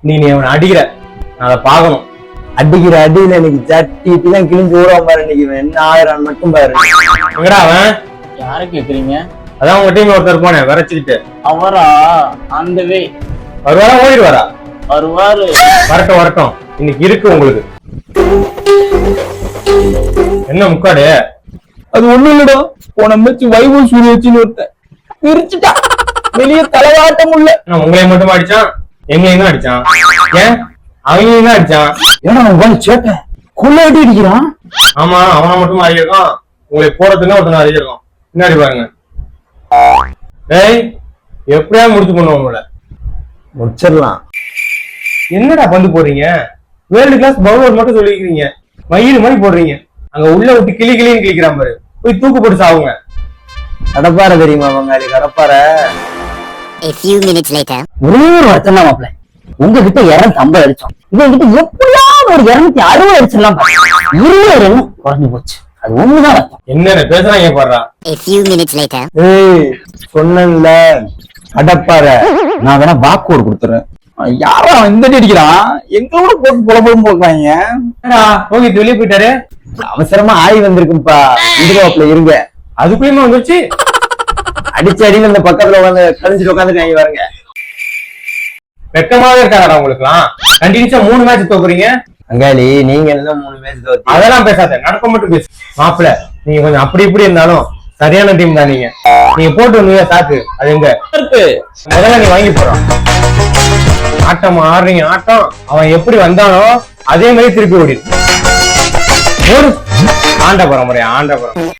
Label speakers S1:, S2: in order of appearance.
S1: நீ அவனை அடிக்கிற, நான் அதை பார்க்கணும்.
S2: அடிக்கிற அடியில எனக்கு சட்டி தான் கிழிஞ்சு ஊறாம பாரு. இன்னைக்கு என்ன ஆயிரம் மட்டும் பாரு.
S1: எங்கடா அவன்?
S3: யார கேக்குறீங்க?
S1: அதான் உங்க டீம்ல ஒருத்தர் போனேன் விரைச்சுக்கிட்டு.
S3: அவரா? அந்த வே
S1: வருவாரா ஓடிடுவாரா?
S3: வருவாரு.
S1: வரட்டும் வரட்டும், இன்னைக்கு இருக்கு உங்களுக்கு. என்ன முக்காடு?
S2: அது ஒண்ணு இல்லடா, போன மேட்ச் வைபவ் சூரியச்சின்னு ஒருத்தன் பிரிச்சுட்டா, வெளியே தலைவாட்ட முடியல.
S1: உங்களையும் மட்டும் அடிச்சான், எங்களையும் அடிச்சான். ஏன் அவங்க அடிச்சான்?
S2: ஏன்னா அவன் சேட்டை கொள்ளாட்டி அடிக்கிறான்.
S1: ஆமா, அவனை மட்டும் அறியிருக்கான், உங்களை போறதுன்னா ஒருத்தன அறியிருக்கான். பின்னாடி பாருங்க. ஏய், எப்படியா முடிச்சு பண்ணுவோம் உங்களை?
S2: முடிச்சிடலாம்.
S1: என்னடா பந்து போடுறீங்க? வேர்ல்டு கிளாஸ் பவுலர் மட்டும் சொல்லிக்கிறீங்க, மயிறு மாதிரி போடுறீங்க. அங்க உள்ள விட்டு கிளி கிளின்னு கிளிக்கிறான் பாரு, போய் தூக்கு போட்டு சாவுங்க.
S2: கடப்பாறை தெரியுமா பங்காளி? கடப்பாறை. ஒரே ஒரு வருத்தம் தான் மாப்பிள்ள, உங்ககிட்ட 250 அடிச்சோம், இவங்கிட்ட எப்படியாவது ஒரு 260 அடிச்சிடலாம். 20 ரன் குறைஞ்சு போச்சு, அது ஒண்ணுதான் அர்த்தம்.
S1: என்னென்ன பேசுறாங்க பாடுறா.
S2: ஏய் சொன்னேன்ல கடப்பாறை, நான் வேணா வாக்கோடு கொடுத்துறேன். யாரா இந்த அடிக்கிறான்? எங்களோட போட்டு புலப்படும் போக்குறாங்க.
S1: ரோஹித் வெளியே போயிட்டாரு.
S2: அவசரமா ஆய் வந்திருக்கும்பா, இந்தியாவுல இருங்க.
S1: அதுக்குள்ளயுமே வந்துருச்சு.
S2: அடிச்சு அடியில் இந்த பக்கத்துல உட்காந்து கழிஞ்சிட்டு உட்காந்துருக்காங்க பாருங்க.
S1: வெக்கமாவே இருக்காடா உங்களுக்கு எல்லாம். கண்டினியூஸா 3 மேட்ச் தோக்குறீங்க.
S2: அங்காளி நீங்க என்ன 3 மேட்ச் தோத்து?
S1: அதெல்லாம் பேசாத, நடக்க மட்டும் பேசு. மாப்பிள்ள நீங்க கொஞ்சம் அப்படி இப்படி இருந்தாலும் சரியான டீம் தான். நீங்க போட்டு வந்தீங்க சாக்கு, அது எங்க இருக்கு? முதல்ல நீ வாங்கி போறான். ஆட்டம் ஆடுறீங்க, ஆட்டம் அவன் எப்படி வந்தானோ அதே மாதிரி திருப்பி ஓடி ஆண்ட பரம்பரை, ஆண்ட பரம்பரை.